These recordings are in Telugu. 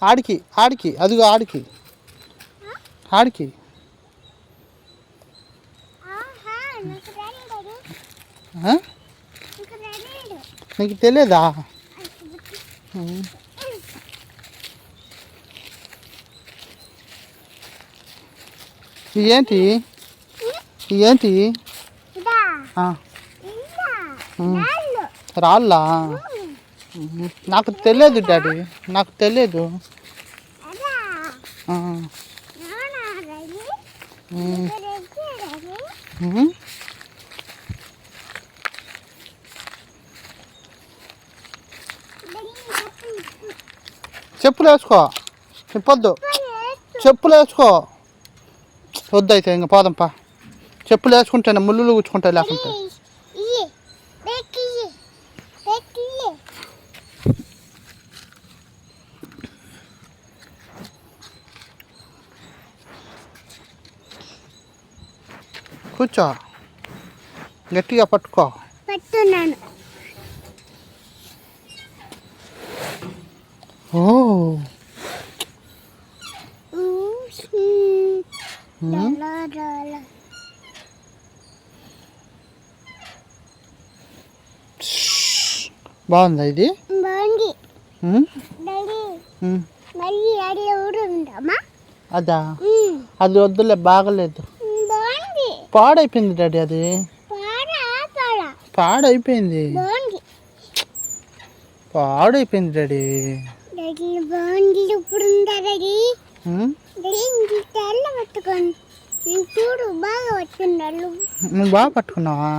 ఆడికి ఆడికి అదిగో ఆడికి ఆడికి నీకు తెలియదా? ఏంటి ఏంటి రాళ్ళా? నాకు తెలియదు డాడీ, నాకు తెలియదు. చెప్పులు వేసుకో, చెప్పొద్దు. చెప్పులు వేసుకో వద్దు. అయితే ఇంకా పోదాంపా. చెప్పులు వేసుకుంటాను, ముళ్ళు కూర్చుకుంటాయి లేకుంటే. కూర్చో, గట్టిగా పట్టుకో. పట్టున్నాను. ఓ బాగుందా ఇది? బాగుంది. అదా? అది వద్దులే, బాగలేదు, పాడైపోయింది డాడీ. అది పాడైపోయింది, పాడైపోయింది డాడీ. నువ్వు బాగా పట్టుకున్నావా?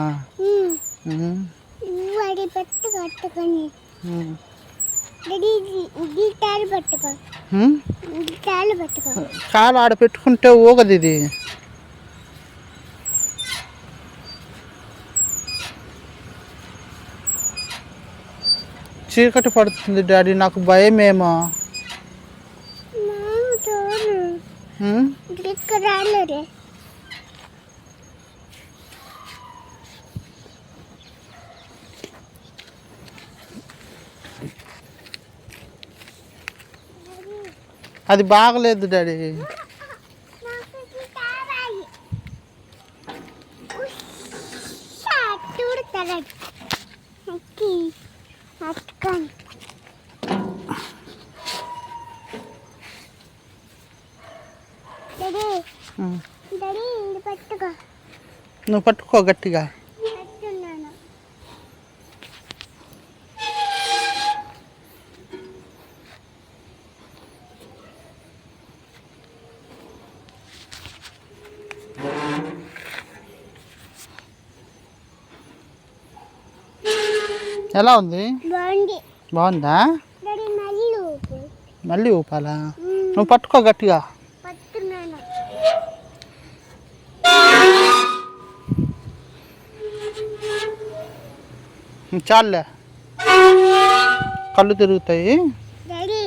కాలు ఆడ పెట్టుకుంటే ఊగదు ఇది. చీకటి పడుతుంది డాడీ, నాకు భయమేమో. అది బాగలేదు డాడీ. నువ్వు పట్టుకో గట్టిగా. ఎలా ఉంది? బాగుందా? మళ్ళీ ఊపాలా? నువ్వు పట్టుకో గట్టిగా. చాలే, కళ్ళు తిరుగుతాయి. డాడీ